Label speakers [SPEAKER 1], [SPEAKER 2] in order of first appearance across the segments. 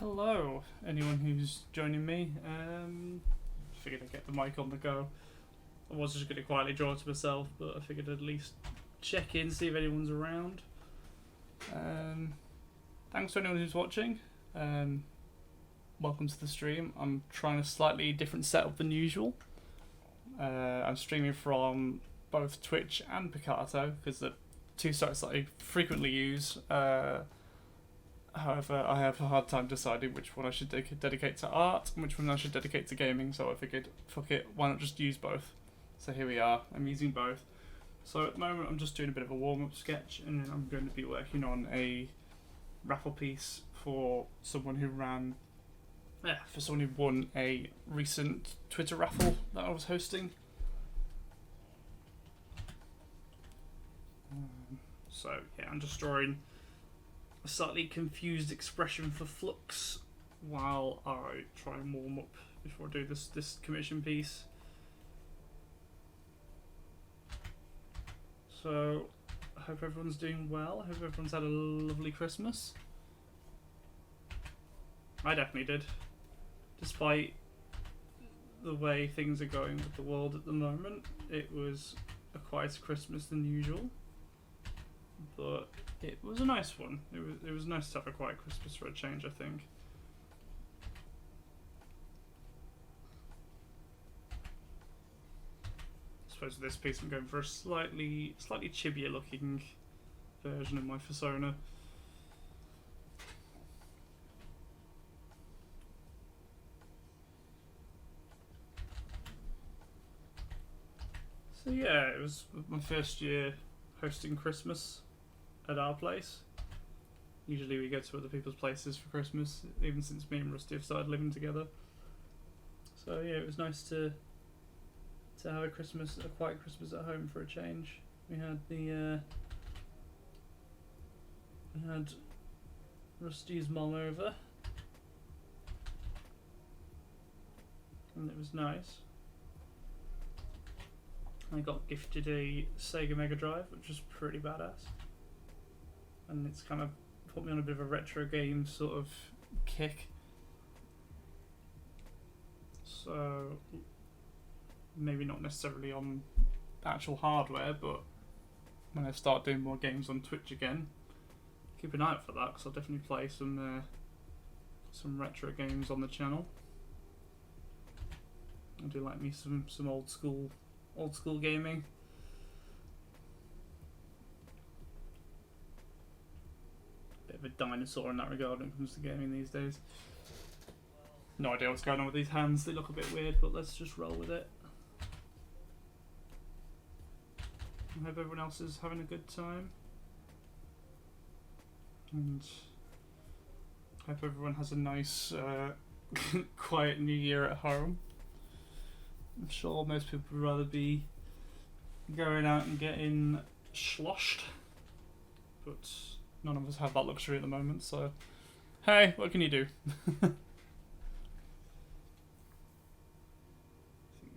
[SPEAKER 1] Hello, anyone who's joining me. Figured I'd get the mic on the go. I was just going to quietly draw to myself, but I figured I'd at least check in, see if anyone's around. Thanks to anyone who's watching. Welcome to the stream. I'm trying a slightly different setup than usual. I'm streaming from both Twitch and Picarto, because the two sites that I frequently use. However, I have a hard time deciding which one I should dedicate to art and which one I should dedicate to gaming, so I figured, fuck it, why not just use both? So here we are, I'm using both. So at the moment I'm just doing a bit of a warm-up sketch, and then I'm going to be working on a raffle piece for someone who won a recent Twitter raffle that I was hosting. So yeah, I'm just drawing a slightly confused expression for Flux while I try and warm up before I do this commission piece. So I hope everyone's doing well. I hope everyone's had a lovely Christmas. I definitely did. Despite the way things are going with the world at the moment, it was a quieter Christmas than usual. But it was a nice one. It was nice to have a quiet Christmas for a change, I think. I suppose with this piece I'm going for a slightly chibier looking version of my persona. So yeah, it was my first year hosting Christmas at our place. Usually we go to other people's places for Christmas, even since me and Rusty have started living together. So yeah, it was nice to have a quiet Christmas at home for a change. We had Rusty's mom over, and it was nice. I got gifted a Sega Mega Drive, which was pretty badass. And it's kind of put me on a bit of a retro game sort of kick. So maybe not necessarily on actual hardware, but when I start doing more games on Twitch again, keep an eye out for that, because I'll definitely play some retro games on the channel. I do like me some old school gaming. Bit of a dinosaur in that regard when it comes to gaming these days. No idea what's going on with these hands, they look a bit weird, but let's just roll with it. I hope everyone else is having a good time. And I hope everyone has a nice quiet new year at home. I'm sure most people would rather be going out and getting sloshed, but none of us have that luxury at the moment, so hey, what can you do? I think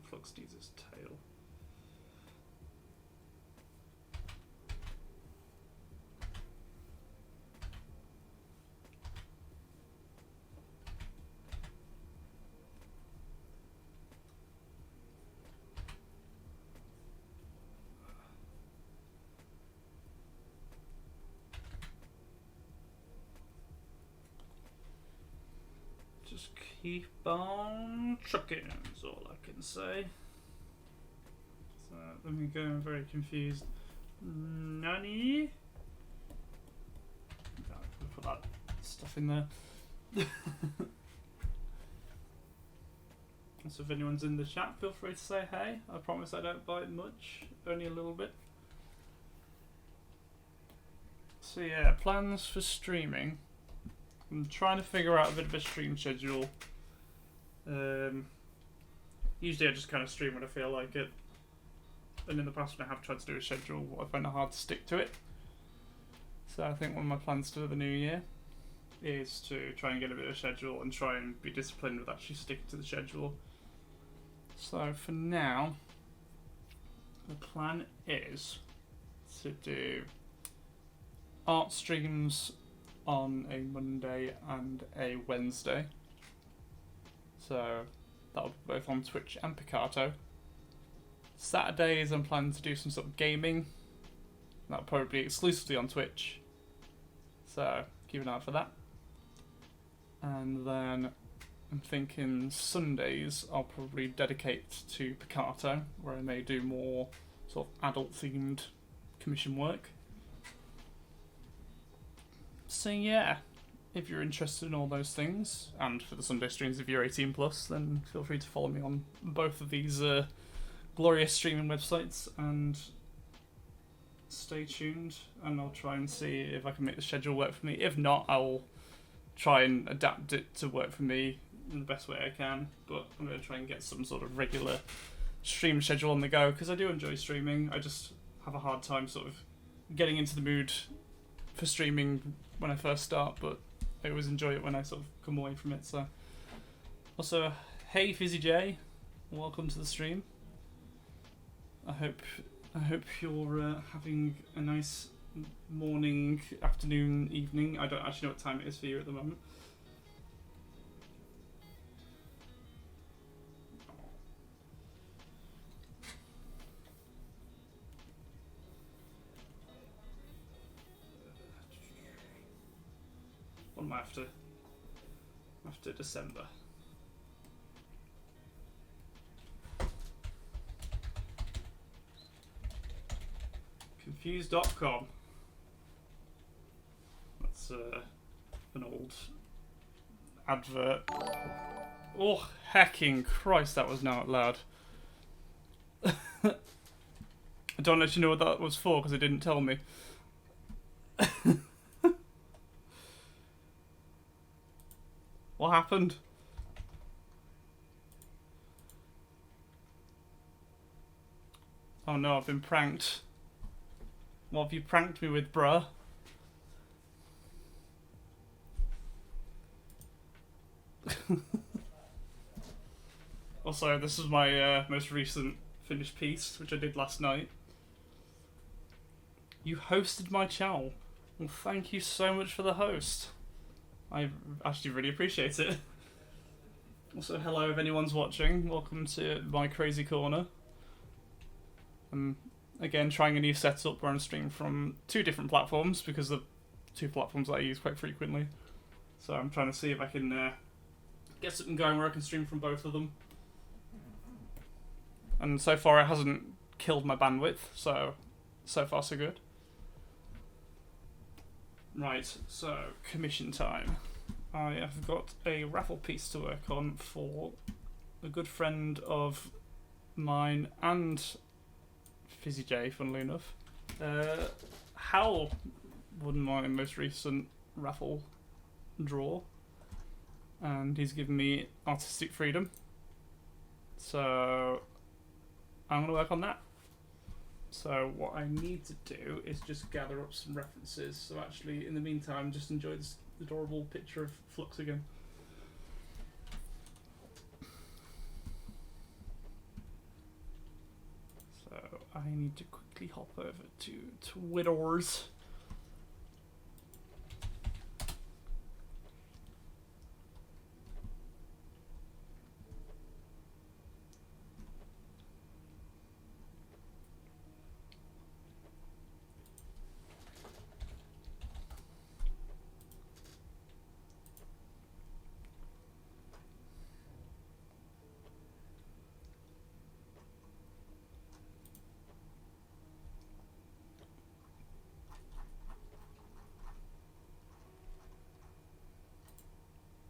[SPEAKER 1] Flux needs his tail. Just keep on trucking, is all I can say. So let me go, I'm very confused. Nani? I'll put that stuff in there. So if anyone's in the chat, feel free to say hey. I promise I don't bite much, only a little bit. So yeah, plans for streaming. I'm trying to figure out a bit of a stream schedule. Usually I just kind of stream when I feel like it. And in the past when I have tried to do a schedule, I find it hard to stick to it. So I think one of my plans for the new year is to try and get a bit of a schedule and try and be disciplined with actually sticking to the schedule. So for now, the plan is to do art streams on a Monday and a Wednesday. So that'll be both on Twitch and Picarto. Saturdays I'm planning to do some sort of gaming. That'll probably be exclusively on Twitch. So keep an eye out for that. And then I'm thinking Sundays I'll probably dedicate to Picarto, where I may do more sort of adult themed commission work. So yeah, if you're interested in all those things, and for the Sunday streams if you're 18 plus, then feel free to follow me on both of these glorious streaming websites, and stay tuned, and I'll try and see if I can make the schedule work for me. If not, I'll try and adapt it to work for me in the best way I can, but I'm going to try and get some sort of regular stream schedule on the go, because I do enjoy streaming. I just have a hard time sort of getting into the mood for streaming when I first start, but I always enjoy it when I sort of come away from it. So also, hey Fizzy J, welcome to the stream. I hope you're having a nice morning, afternoon, evening. I don't actually know what time it is for you at the moment. What am I after December? Confused.com. That's an old advert. Oh, hecking Christ, that was now out loud. I don't actually know what that was for because it didn't tell me. What happened? Oh no, I've been pranked. What have you pranked me with, bruh? Also, this is my most recent finished piece, which I did last night. You hosted my channel. Well, thank you so much for the host. I actually really appreciate it. Also, hello if anyone's watching. Welcome to my crazy corner. I'm again trying a new setup where I'm streaming from 2 different platforms because the 2 platforms that I use quite frequently. So I'm trying to see if I can get something going where I can stream from both of them. And so far it hasn't killed my bandwidth, so far so good. Right, so commission time. I have got a raffle piece to work on for a good friend of mine and Fizzy J, funnily enough. Hal won my most recent raffle draw, and he's given me artistic freedom. So I'm going to work on that. So what I need to do is just gather up some references. So actually, in the meantime, just enjoy this adorable picture of Flux again. So I need to quickly hop over to Twitter's.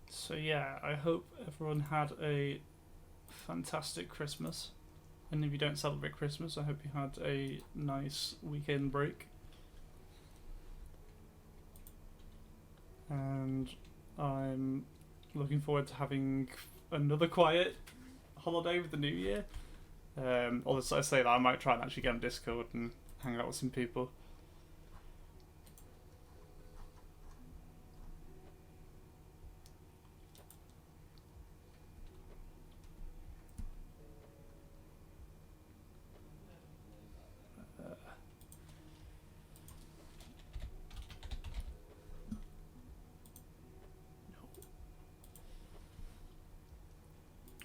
[SPEAKER 1] So yeah, I hope everyone had a fantastic Christmas. And if you don't celebrate Christmas, I hope you had a nice weekend break. And I'm looking forward to having another quiet holiday with the new year. Although I say that, I might try and actually get on Discord and hang out with some people.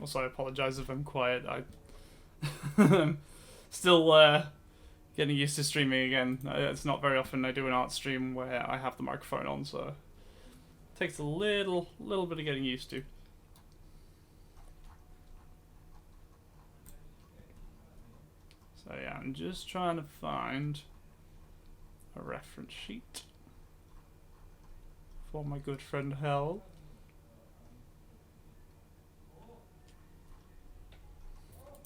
[SPEAKER 1] Also, I apologise if I'm quiet. I'm still getting used to streaming again. It's not very often I do an art stream where I have the microphone on, so it takes a little bit of getting used to. So yeah, I'm just trying to find a reference sheet for my good friend Hell.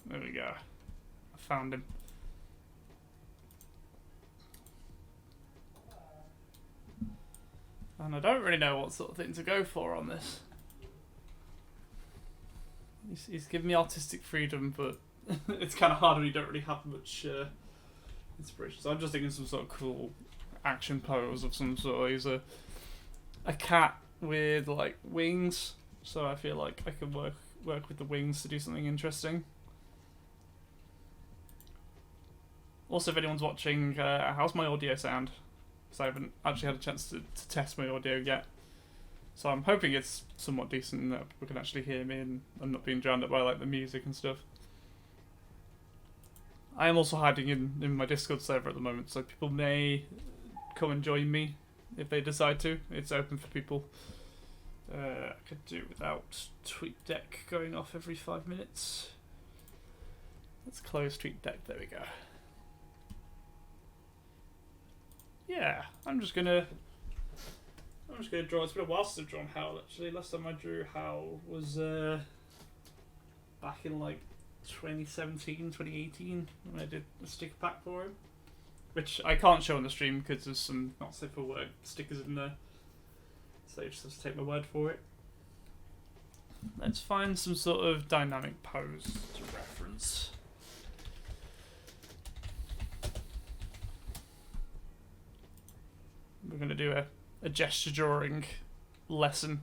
[SPEAKER 1] There we go. I found him. And I don't really know what sort of thing to go for on this. He's given me artistic freedom, but it's kind of hard when you don't really have much inspiration. So I'm just thinking some sort of cool action pose of some sort. He's a cat with like wings, so I feel like I can work with the wings to do something interesting. Also, if anyone's watching, how's my audio sound? Because I haven't actually had a chance to test my audio yet. So I'm hoping it's somewhat decent and that people can actually hear me and I'm not being drowned out by like the music and stuff. I am also hiding in my Discord server at the moment, so people may come and join me if they decide to. It's open for people. I could do without TweetDeck going off every 5 minutes. Let's close TweetDeck, there we go. Yeah, I'm just gonna draw. It's been a while since I've drawn Howl actually. Last time I drew Howl was back in like 2017, 2018 when I did a sticker pack for him, which I can't show on the stream because there's some not safe for work stickers in there, so you just have to take my word for it. Let's find some sort of dynamic pose to reference. We're going to do a gesture drawing lesson.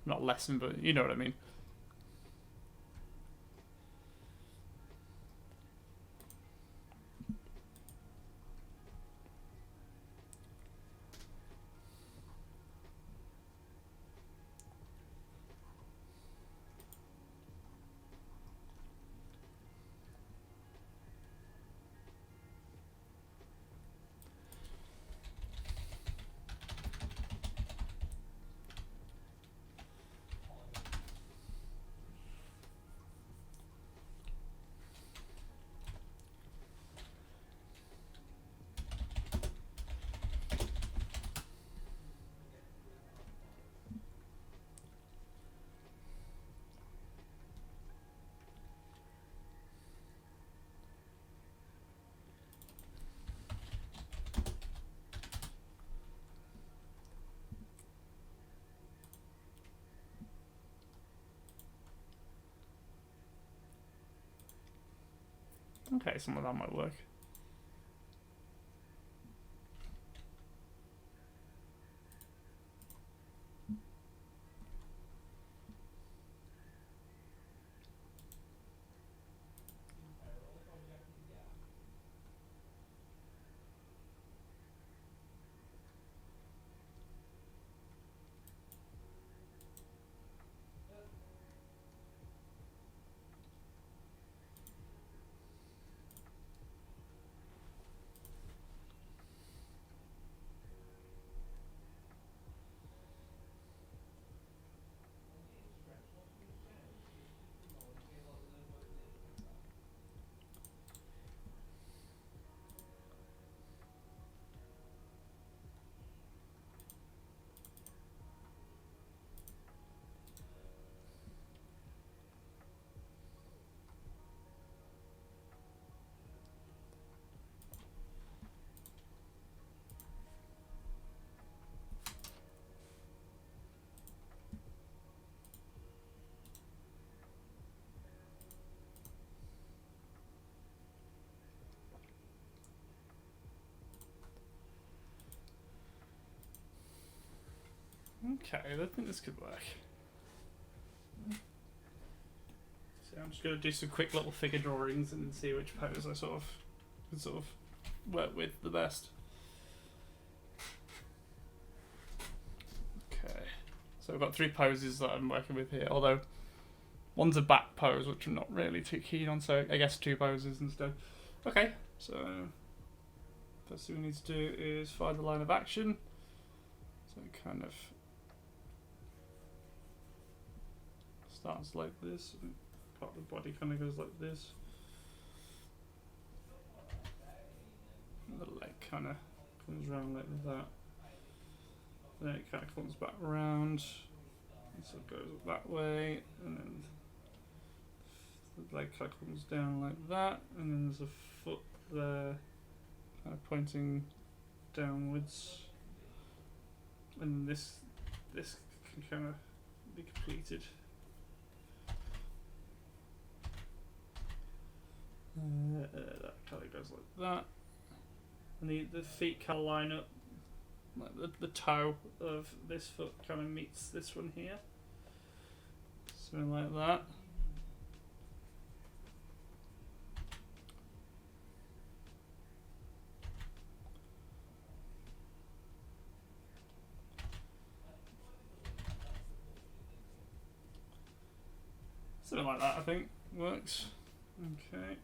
[SPEAKER 1] Not lesson, but you know what I mean. Okay, some of that might work. Okay, I think this could work. So I'm just going to do some quick little figure drawings and see which pose I can sort of work with the best. Okay, so I've got 3 poses that I'm working with here, although One's a back pose, which I'm not really too keen on, so I guess 2 poses instead. Okay, so first thing we need to do is find the line of action. So it kind of starts like this, and part of the body kind of goes like this. And the leg kind of comes around like that. Then it kind of comes back around. So it goes that way, and then the leg kind of comes down like that, and then there's a foot there, kind of pointing downwards, and this can kind of be completed. That kind of goes like that, and the feet kind of line up. Like the toe of this foot kind of meets this one here. Something like that. Something like that, I think, works. Okay.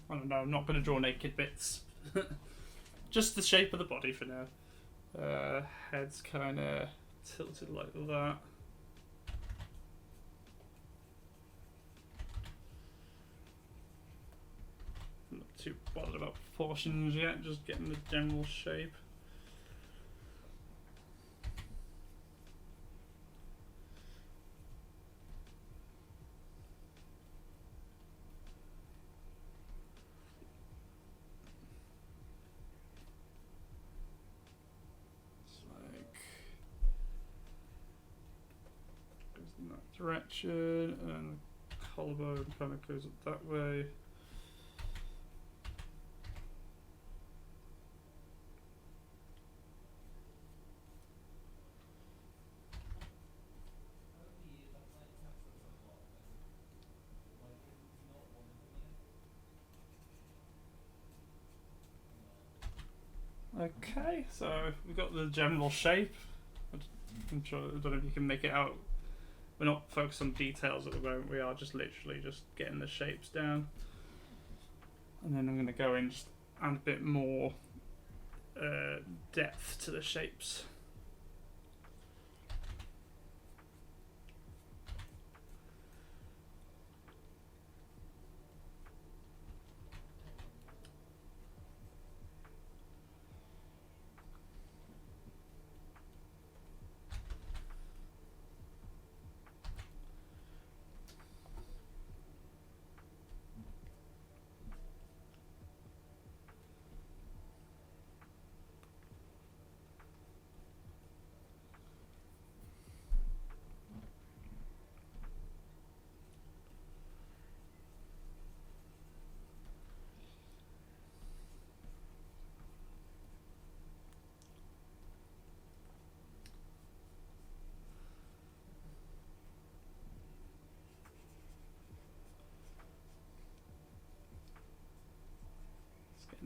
[SPEAKER 1] I don't know, I'm not going to draw naked bits. Just the shape of the body for now. Head's kind of tilted like that. I'm not too bothered about proportions yet, just getting the general shape. Direction, and the collarbone kind of goes up that way. Okay, so we've got the general shape. I'm sure, I don't know if you can make it out. We're not focused on details at the moment, we are just literally just getting the shapes down. And then I'm going to go in just add a bit more depth to the shapes.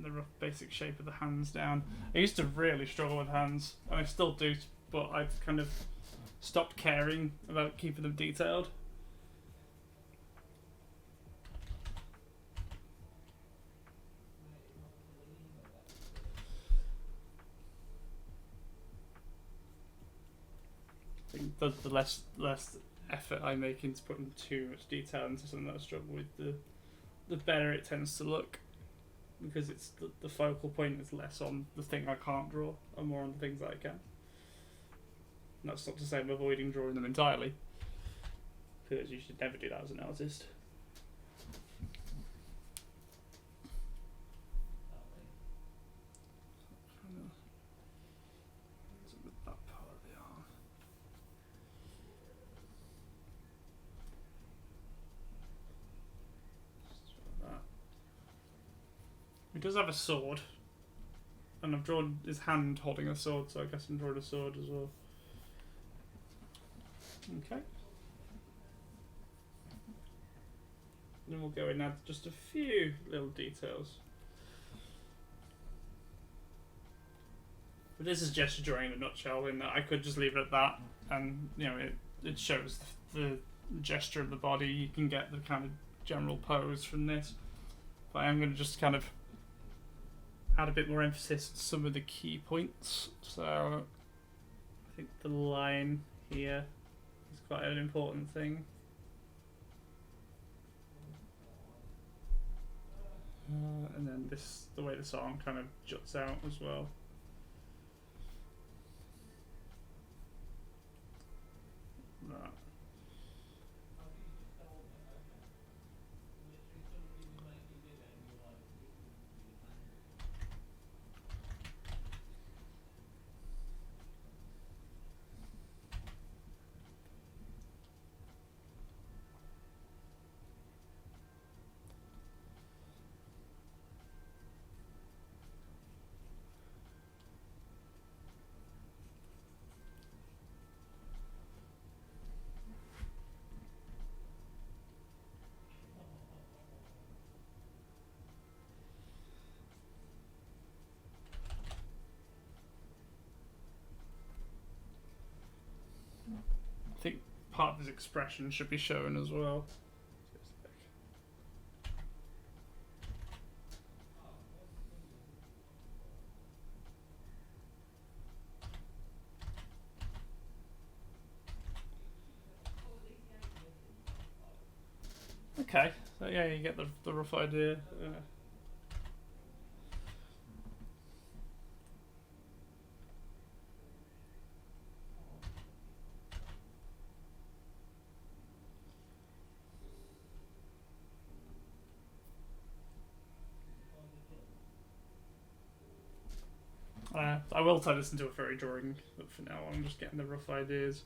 [SPEAKER 1] The rough basic shape of the hands down. I used to really struggle with hands, and I still do, but I've kind of stopped caring about keeping them detailed. I think the less effort I make into putting too much detail into something that I struggle with, the better it tends to look. Because it's the focal point is less on the thing I can't draw and more on the things that I can. And that's not to say I'm avoiding drawing them entirely, because you should never do that as an artist. does have a sword, and I've drawn his hand holding a sword, so I guess I'm drawing a sword as well. Okay. Then we'll go and add just a few little details. But this is gesture drawing in a nutshell, in that I could just leave it at that, and you know it shows the gesture of the body. You can get the kind of general pose from this, but I'm going to just kind of add a bit more emphasis to some of the key points. So I think the line here is quite an important thing. And then the way the song kind of juts out as well. Right. I think part of his expression should be shown as well. Okay, so yeah, you get the rough idea. I will turn this into a furry drawing, but for now I'm just getting the rough ideas.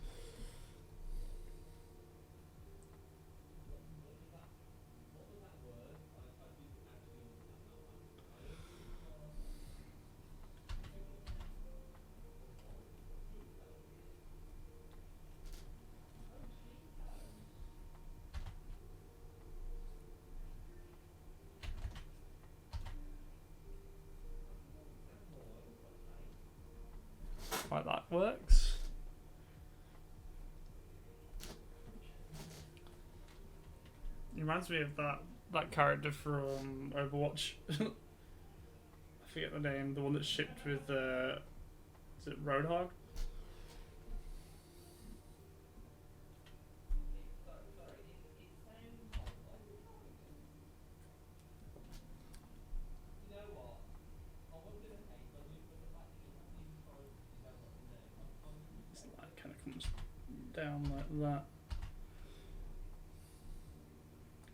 [SPEAKER 1] Like that works. It reminds me of that character from Overwatch. I forget the name. The one that's shipped with is it Roadhog? So that kind of comes down like that.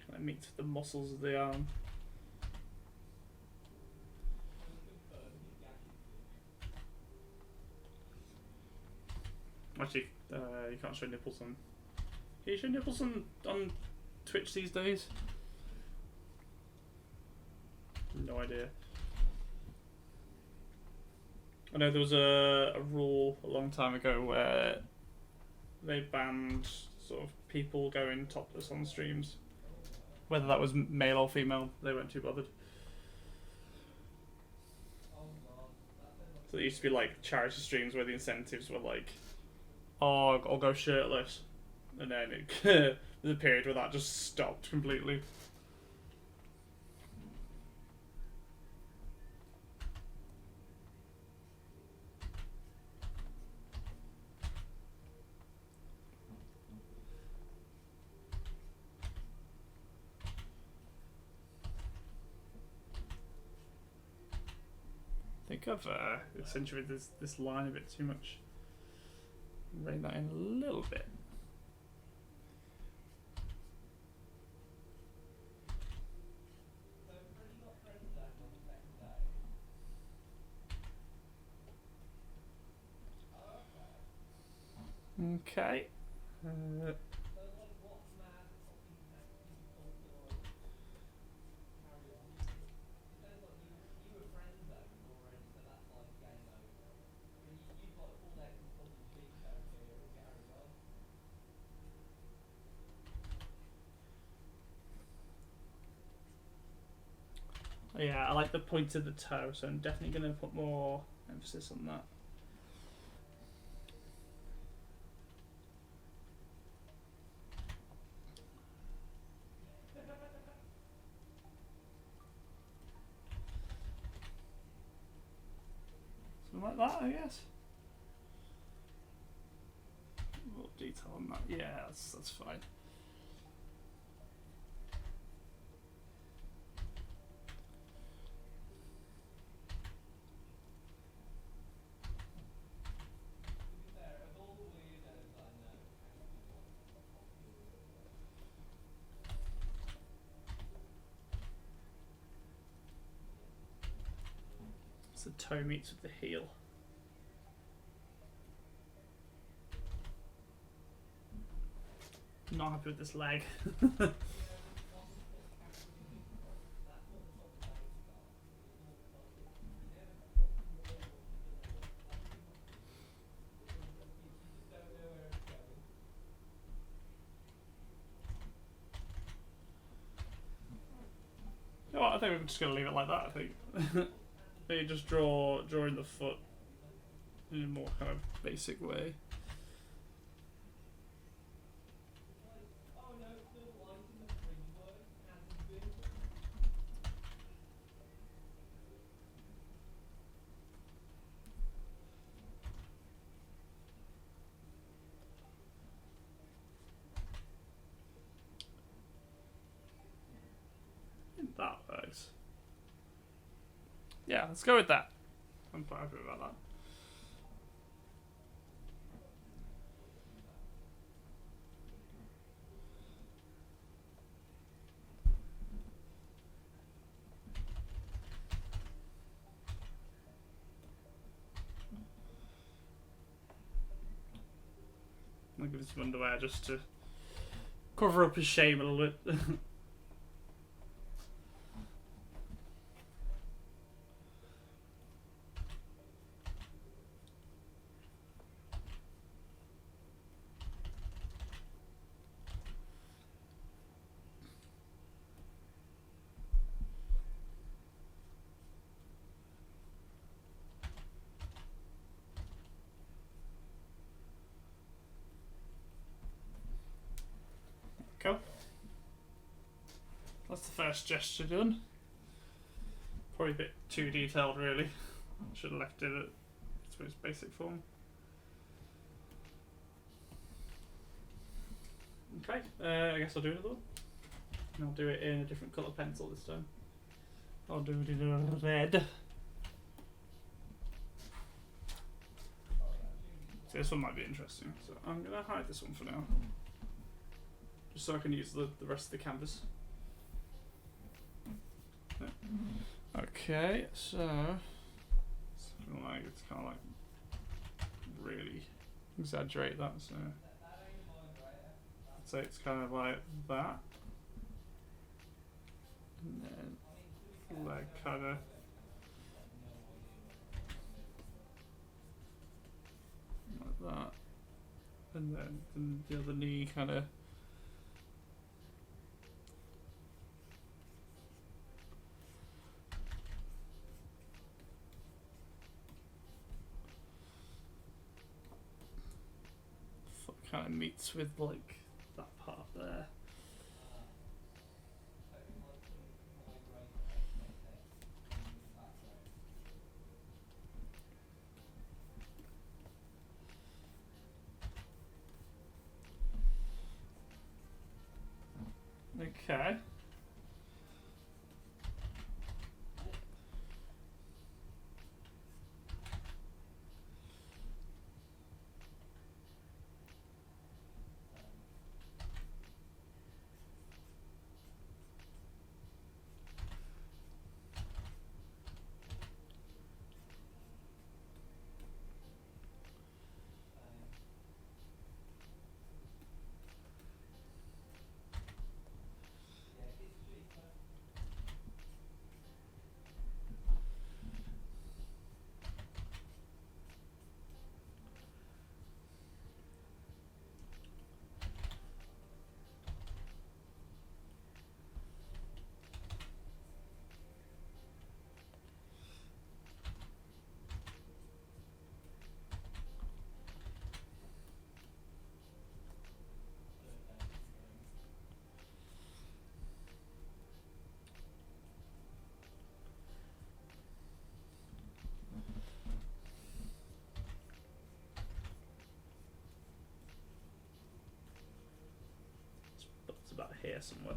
[SPEAKER 1] Kind of meets the muscles of the arm. Actually, you can't show nipples on. Can you show nipples on Twitch these days? No idea. I know there was a rule a long time ago where they banned sort of people going topless on streams. Whether that was male or female, they weren't too bothered. So there used to be like charity streams where the incentives were like, oh, I'll go shirtless. And then there's a period where that just stopped completely. I think I've accentuated this line a bit too much. Rein that in a little bit. Okay. Yeah, I like the point of the toe, so I'm definitely going to put more emphasis on that. Something like that, I guess. A little detail on that. Yeah, that's fine. So the toe meets with the heel. Not happy with this leg. You know what, I think we're just going to leave it like that, I think. Maybe just drawing the foot in a more kind of basic way. That works. Yeah, let's go with that. I'm quite happy about that. I'll give him some underwear just to cover up his shame a little bit. Cool. That's the first gesture done. Probably a bit too detailed, really. Should have left it at its basic form. Okay, I guess I'll do another one. And I'll do it in a different colour pencil this time. I'll do it in red. So this one might be interesting. So I'm going to hide this one for now. Just so I can use the rest of the canvas. Okay, so it's kind of like really exaggerate that. So I'd say it's kind of like that, and then leg kind of like that, and then the other knee kind of. Kind of meets with like that part there. Okay. here somewhere.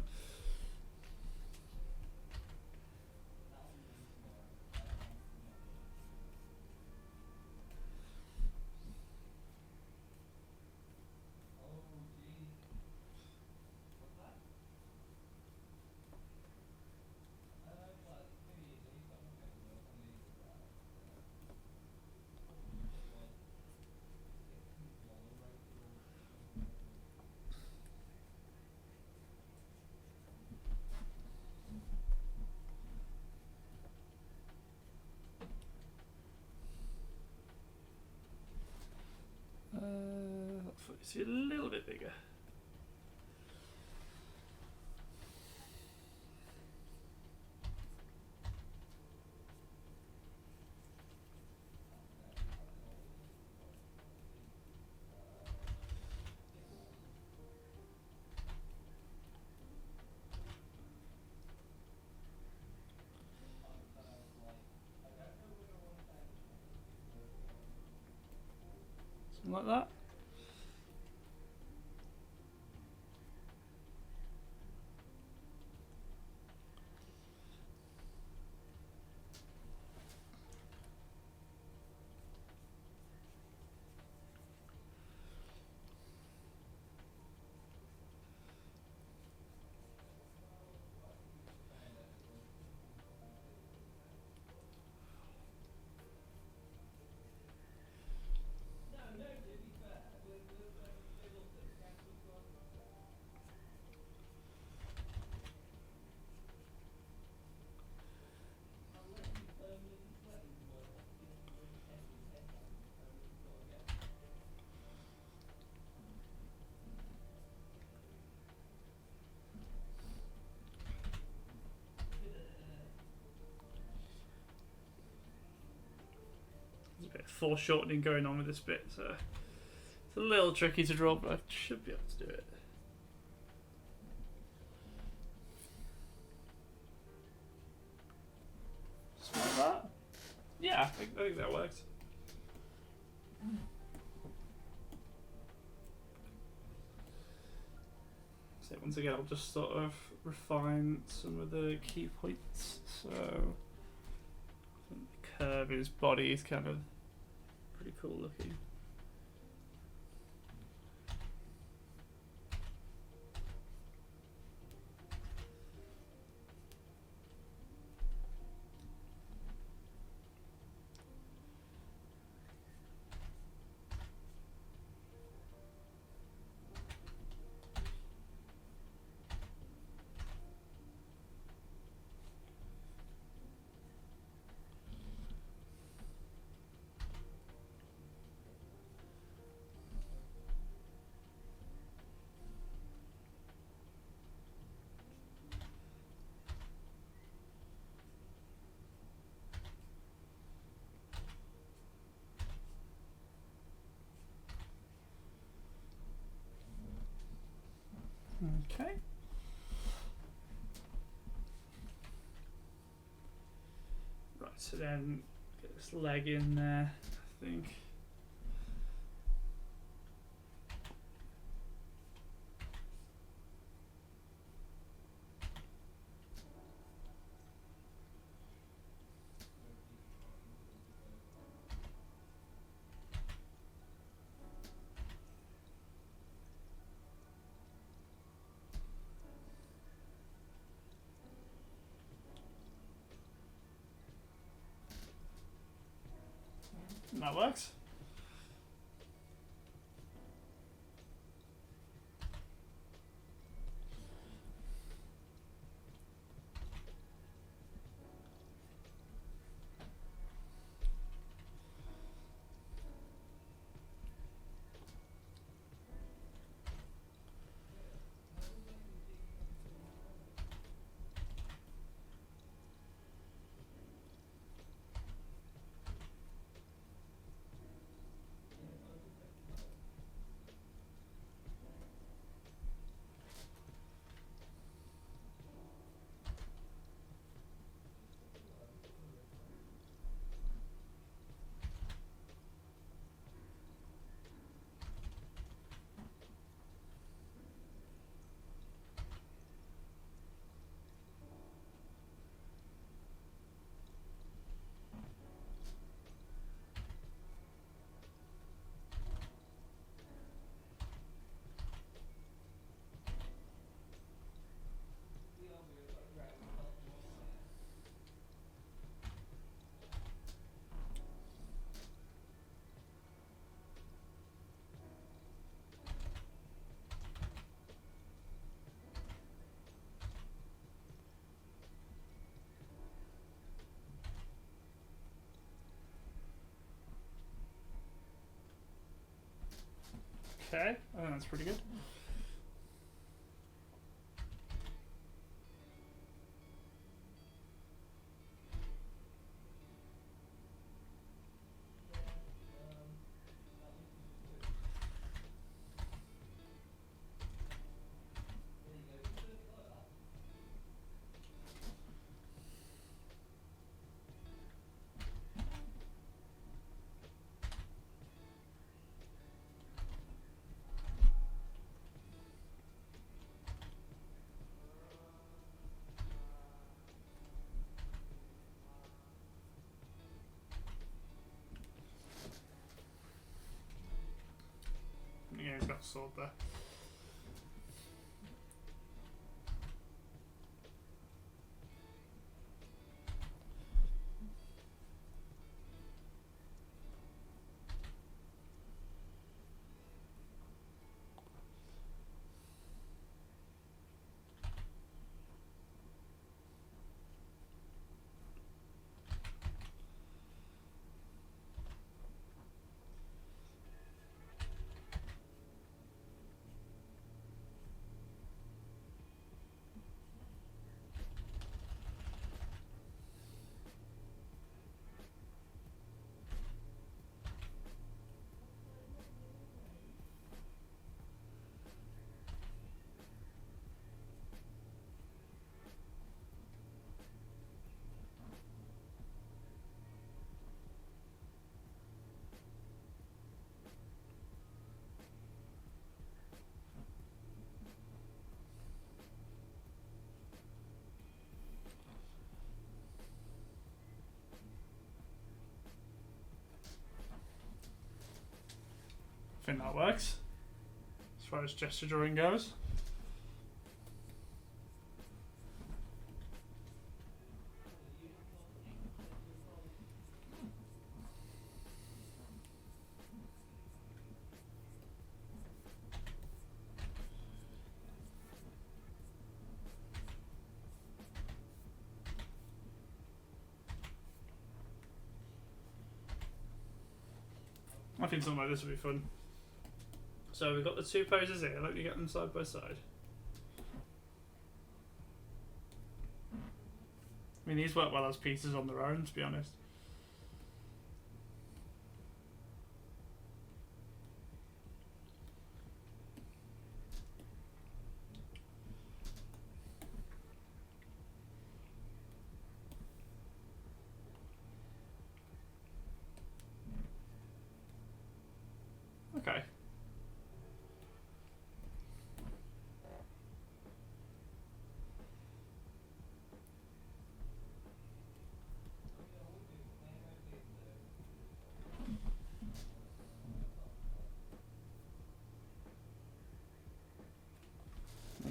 [SPEAKER 1] See a little bit bigger. Something like that. There's a bit of foreshortening going on with this bit, so it's a little tricky to draw, but I should be able to do it. Something like that. Yeah, I think that works. So once again, I'll just sort of refine some of the key points. So I think the curve of his body is kind of pretty cool looking. Okay. Right, so then get this leg in there, I think. And that works. okay. I think that's pretty good. Yeah, he's got a sword there. I think that works as far as gesture drawing goes. I think something like this would be fun. So we've got the two poses here. Let me get them side by side. I mean, these work well as pieces on their own, to be honest. Okay.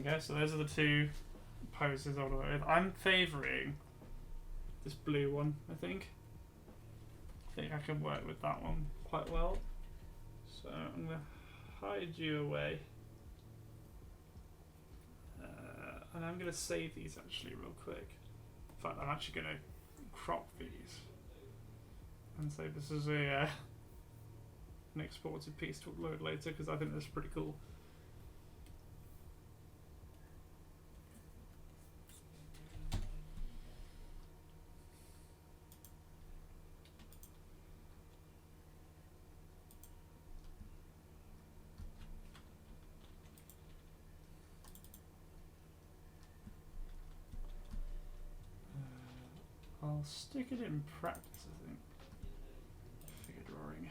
[SPEAKER 1] Okay, so those are the two poses all the way. I'm favouring this blue one, I think. I think I can work with that one quite well. So I'm going to hide you away. And I'm going to save these actually real quick. In fact, I'm actually going to crop these and say this is a an exported piece to upload later because I think this is pretty cool. I'll stick it in practice, I think. Figure drawing.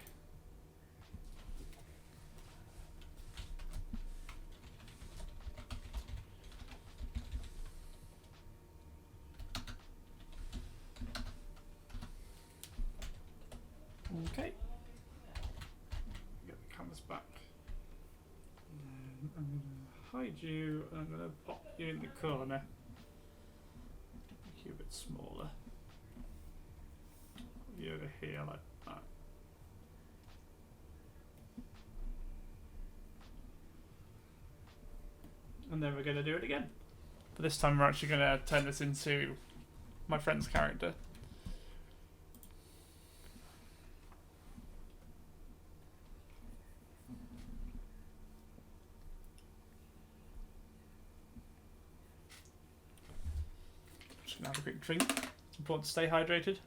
[SPEAKER 1] Okay. Get the canvas back. And I'm going to hide you, and I'm going to pop you in the corner. Make you a bit smaller. You over here like that. And then we're going to do it again. But this time we're actually going to turn this into my friend's character. gonna have a quick drink. Important to stay hydrated.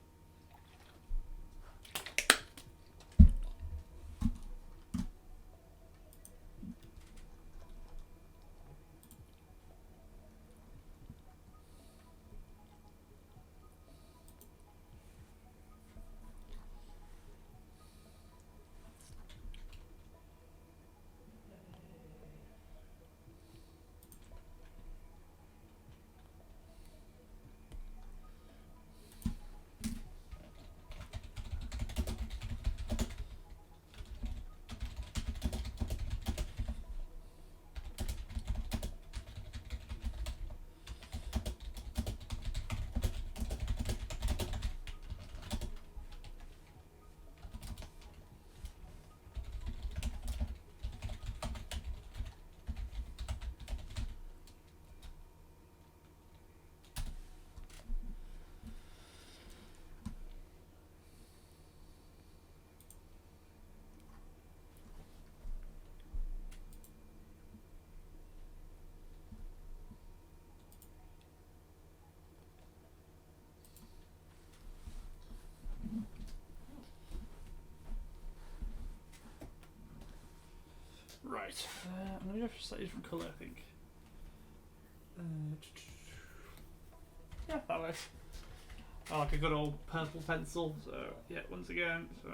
[SPEAKER 1] Right, I'm going to go for a slightly different colour, I think. Yeah, that works. I like a good old purple pencil, so yeah, once again, so...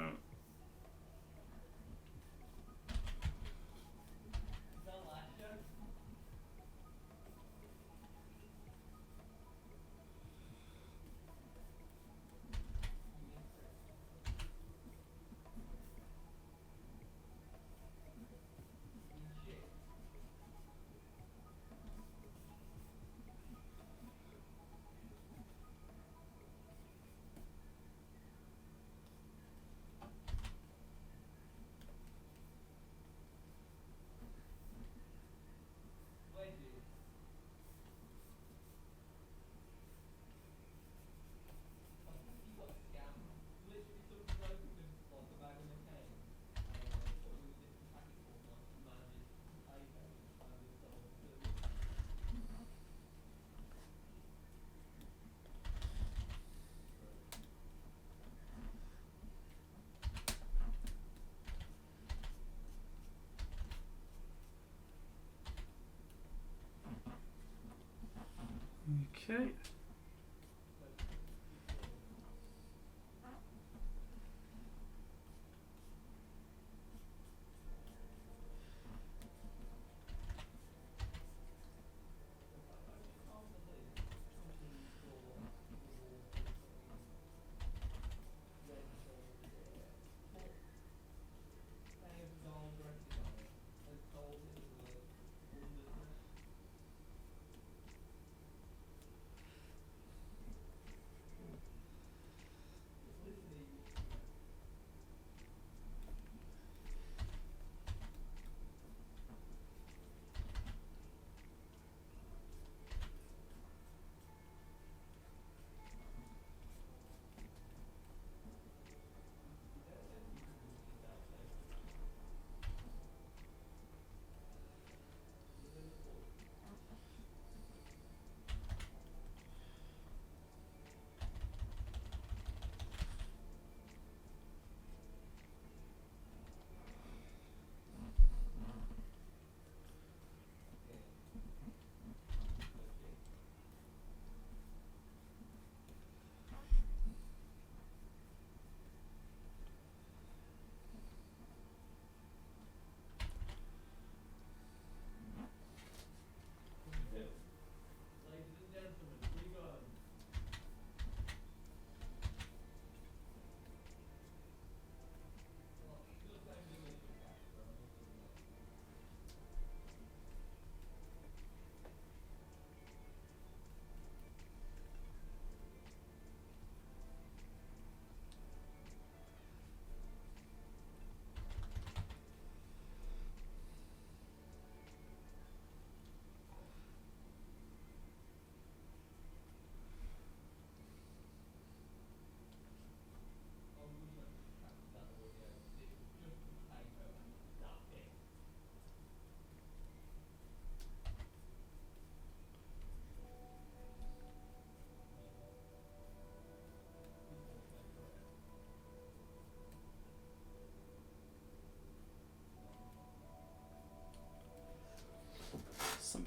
[SPEAKER 1] Okay.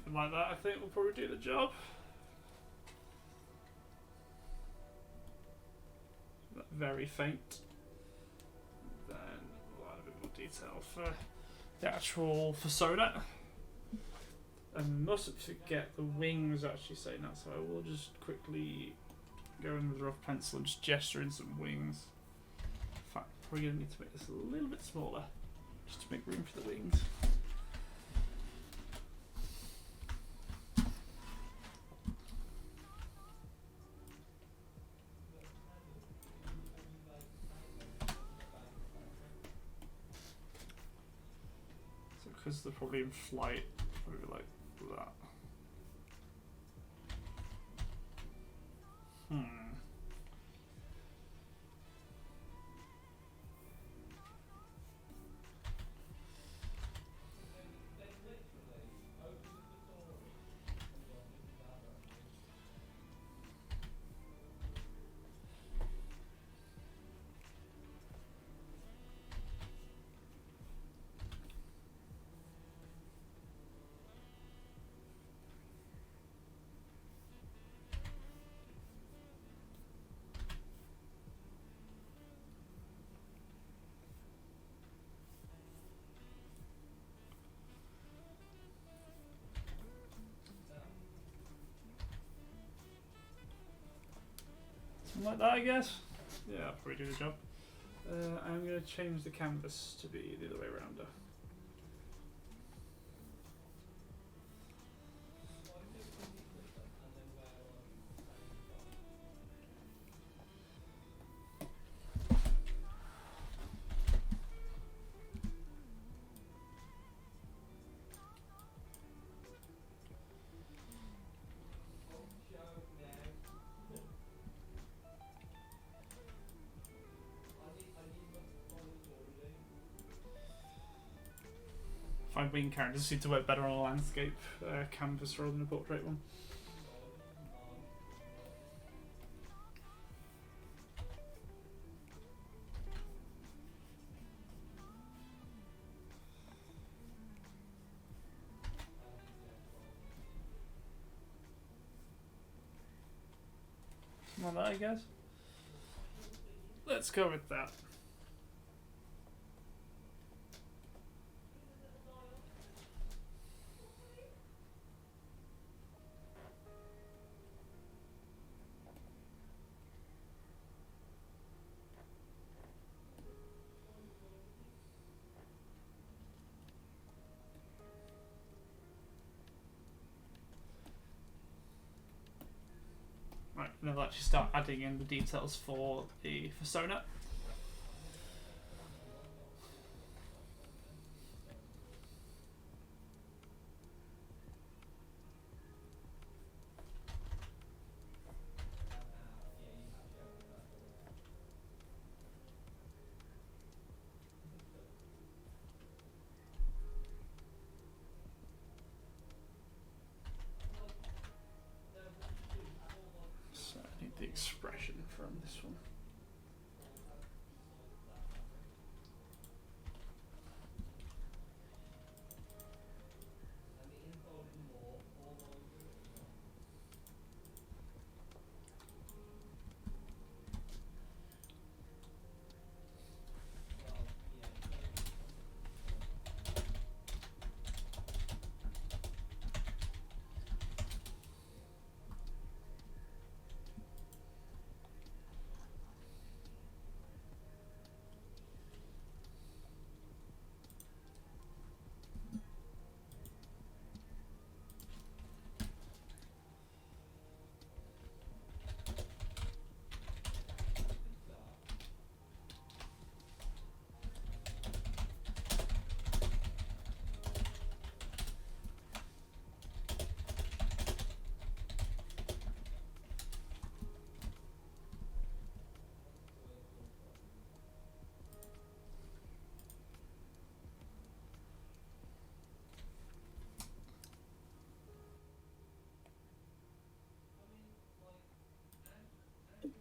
[SPEAKER 1] Something like that, I think, will probably do the job. Very faint. Then we'll add a bit more detail for the actual persona. And mustn't forget the wings actually saying that, so I will just quickly go in with a rough pencil and just gesture in some wings. In fact, probably going to need to make this a little bit smaller, just to make room for the wings. So because they're probably in flight, probably like that. Like that, I guess. Yeah, I'll probably do the job. I'm going to change the canvas to be the other way around. Find wing characters seem to work better on a landscape canvas rather than a portrait one. Something like that, I guess. Let's go with that. Right, and then we'll actually start adding in the details for the persona. So I need the expression from this one.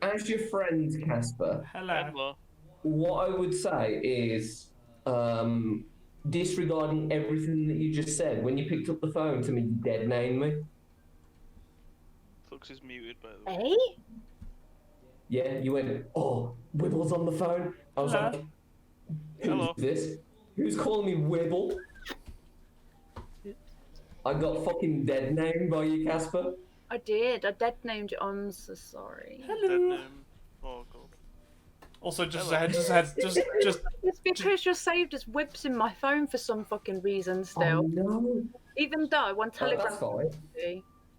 [SPEAKER 2] As your friend, Casper,
[SPEAKER 1] Hello.
[SPEAKER 3] Hello.
[SPEAKER 2] what I would say is disregarding everything that you just said, when you picked up the phone to me, you dead named me.
[SPEAKER 3] Flux is muted, by the way.
[SPEAKER 4] Eh?
[SPEAKER 2] Yeah, you went, oh, Wibble's on the phone. I was
[SPEAKER 1] Hello.
[SPEAKER 2] like, who's
[SPEAKER 3] Hello.
[SPEAKER 2] this? Who's calling me Wibble? I got fucking dead named by you, Casper.
[SPEAKER 4] I did. I dead named you. I'm so sorry.
[SPEAKER 3] Dead
[SPEAKER 1] Hello.
[SPEAKER 3] name. Oh god.
[SPEAKER 1] Also, just
[SPEAKER 3] Hello.
[SPEAKER 4] It's because you're saved as whips in my phone for some fucking reason still.
[SPEAKER 2] Oh, no.
[SPEAKER 4] Even though on Telegram,
[SPEAKER 2] That's fine.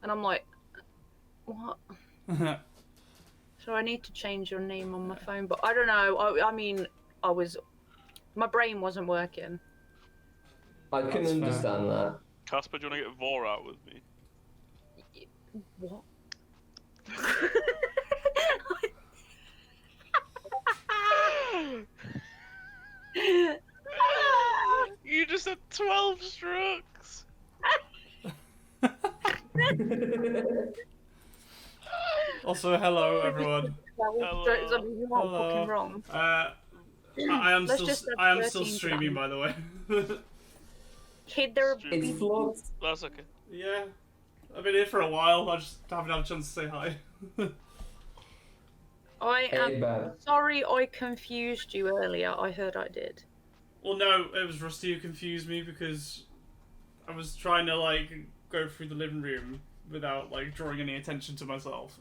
[SPEAKER 4] and I'm like, what? So I need to change your name on my phone, but I don't know. I mean, my brain wasn't working.
[SPEAKER 2] I can
[SPEAKER 1] That's
[SPEAKER 2] understand that.
[SPEAKER 3] Casper, do you want to get Vor out with me?
[SPEAKER 4] What?
[SPEAKER 3] You just had 12 strokes!
[SPEAKER 1] Also, hello everyone.
[SPEAKER 3] Hello.
[SPEAKER 4] You aren't fucking wrong.
[SPEAKER 1] I am
[SPEAKER 4] Let's
[SPEAKER 1] still
[SPEAKER 4] just have
[SPEAKER 1] I am still
[SPEAKER 4] 13
[SPEAKER 1] streaming, by the way.
[SPEAKER 4] Kid, there.
[SPEAKER 2] It's Flux.
[SPEAKER 3] That's okay.
[SPEAKER 1] Yeah, I've been here for a while. I just haven't had a chance to say hi.
[SPEAKER 4] I
[SPEAKER 2] Hey,
[SPEAKER 4] am
[SPEAKER 2] bad.
[SPEAKER 4] sorry I confused you earlier. I heard I did.
[SPEAKER 1] Well, no, it was Rusty who confused me because I was trying to like go through the living room without like drawing any attention to myself.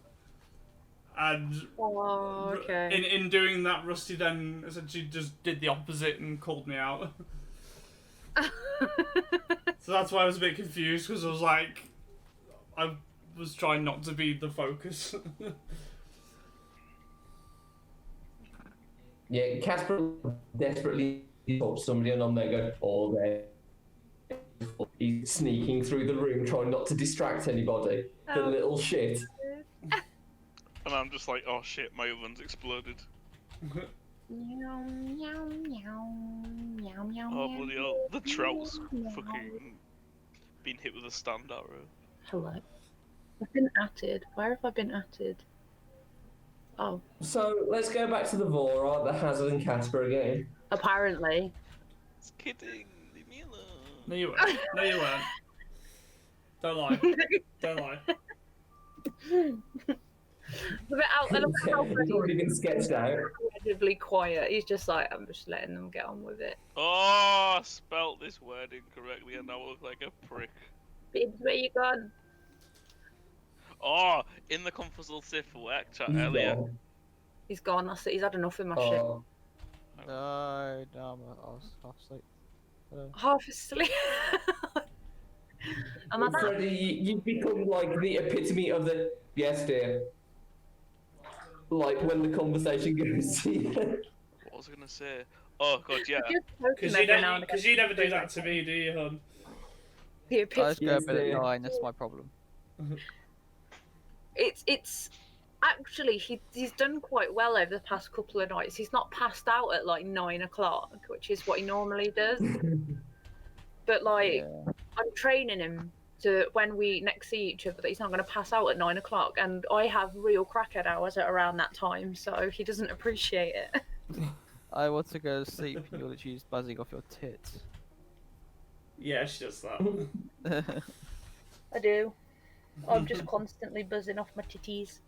[SPEAKER 1] And
[SPEAKER 4] Oh, okay.
[SPEAKER 1] in doing that, Rusty then essentially just did the opposite and called me out. So that's why I was a bit confused, because I was like, I was trying not to be the focus.
[SPEAKER 2] Yeah, Casper desperately talks to somebody and I'm there going, oh, there. He's sneaking through the room, trying not to distract anybody. The
[SPEAKER 4] Oh.
[SPEAKER 2] little shit.
[SPEAKER 3] And I'm just like, oh shit, my oven's exploded.
[SPEAKER 4] Meow, meow, meow, meow, meow,
[SPEAKER 3] Oh
[SPEAKER 4] meow,
[SPEAKER 3] bloody hell, the trout's
[SPEAKER 4] meow.
[SPEAKER 3] fucking been hit with a stand arrow.
[SPEAKER 4] Hello. I've been atted. Where have I been atted? Oh,
[SPEAKER 2] So let's go back to the Vora, the Hazard and Casper again.
[SPEAKER 4] apparently.
[SPEAKER 3] It's kidding, leave me alone.
[SPEAKER 1] No, you weren't. No, you weren't. Don't lie. Don't lie.
[SPEAKER 2] It's already been sketched out.
[SPEAKER 4] Incredibly quiet. He's just like, I'm just letting them get on with it.
[SPEAKER 3] Oh, I spelt this word incorrectly and now I look like a prick.
[SPEAKER 4] Bibs, where you gone?
[SPEAKER 3] Oh, in the Confuzzle Sif work chat
[SPEAKER 2] He's
[SPEAKER 3] earlier.
[SPEAKER 2] gone.
[SPEAKER 4] He's gone. That's it. He's had enough of my shit.
[SPEAKER 2] Oh,
[SPEAKER 5] No, I'm half asleep.
[SPEAKER 4] Half asleep. Am I back?
[SPEAKER 2] Freddie, you've become like the epitome of the yes, dear. Like when the conversation goes.
[SPEAKER 3] What was I gonna say? Oh god, yeah.
[SPEAKER 4] Just poke him
[SPEAKER 1] Because
[SPEAKER 4] every now and again.
[SPEAKER 1] you never do that to me, do you, hon?
[SPEAKER 4] The
[SPEAKER 5] I just
[SPEAKER 4] epitome.
[SPEAKER 5] go a
[SPEAKER 2] Yes,
[SPEAKER 5] bit at
[SPEAKER 2] dear.
[SPEAKER 5] 9, that's my problem.
[SPEAKER 4] It's actually he's done quite well over the past couple of nights. He's not passed out at like 9 o'clock, which is what he normally does. But like,
[SPEAKER 5] Yeah.
[SPEAKER 4] I'm training him to when we next see each other that he's not going to pass out at 9 o'clock, and I have real crackhead hours at around that time, so he doesn't appreciate it.
[SPEAKER 5] I want to go to sleep and you're literally just buzzing off your tits.
[SPEAKER 1] Yeah, she does that.
[SPEAKER 4] I do. I'm just constantly buzzing off my titties.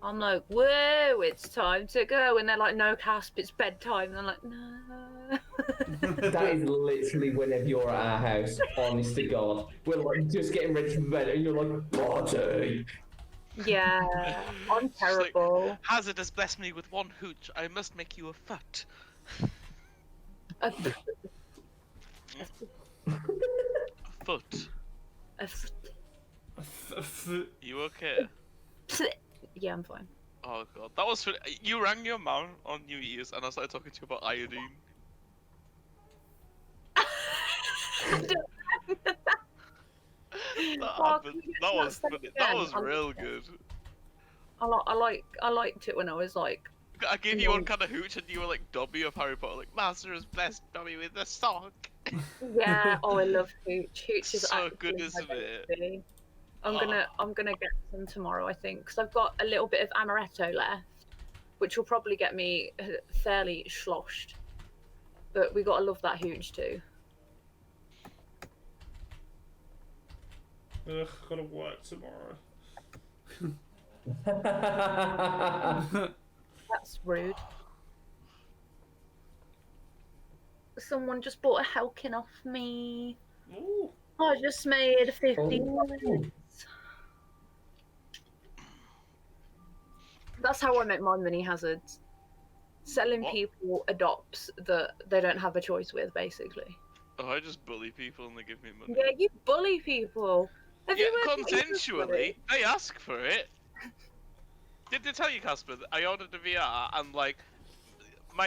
[SPEAKER 4] I'm like, whoa, it's time to go. And they're like, no, Casp, it's bedtime. And I'm like, no.
[SPEAKER 2] That is literally whenever you're at our house, honest to God. We're like just getting ready for bed and you're like, party!
[SPEAKER 4] Yeah, I'm
[SPEAKER 3] Just like,
[SPEAKER 4] terrible.
[SPEAKER 3] Hazard has blessed me with one hooch. I must make you a foot.
[SPEAKER 4] A-
[SPEAKER 3] A foot.
[SPEAKER 4] a-
[SPEAKER 3] You okay?
[SPEAKER 4] Yeah, I'm fine.
[SPEAKER 3] Oh god, that was. You rang your mum on New Year's, and I started talking to you about iodine. That happened. That was funny. That was real good.
[SPEAKER 4] I liked it when I was like,
[SPEAKER 3] I gave you one kind of hooch, and you were like Dobby of Harry Potter, like Master has blessed Dobby with a sock.
[SPEAKER 4] yeah, oh, I love Hooch. Hooch is
[SPEAKER 3] So
[SPEAKER 4] actually
[SPEAKER 3] good,
[SPEAKER 4] my
[SPEAKER 3] isn't it?
[SPEAKER 4] baby. I'm gonna get some tomorrow, I think, because I've got a little bit of amaretto left, which will probably get me fairly sloshed. But we gotta love that hooch too.
[SPEAKER 1] Ugh, gotta work tomorrow.
[SPEAKER 4] That's rude. Someone just bought a Helkin off me.
[SPEAKER 1] Ooh.
[SPEAKER 4] I just made 50
[SPEAKER 2] Oh.
[SPEAKER 4] points. That's how I make my mini hazards. Selling
[SPEAKER 3] What?
[SPEAKER 4] people adopts that they don't have a choice with, basically.
[SPEAKER 3] Oh, I just bully people and they give me money.
[SPEAKER 4] Yeah, you bully people. Have
[SPEAKER 3] Yeah,
[SPEAKER 4] you heard what you just
[SPEAKER 3] consensually. They ask for it. Did they tell you, Casper, that I ordered a VR and like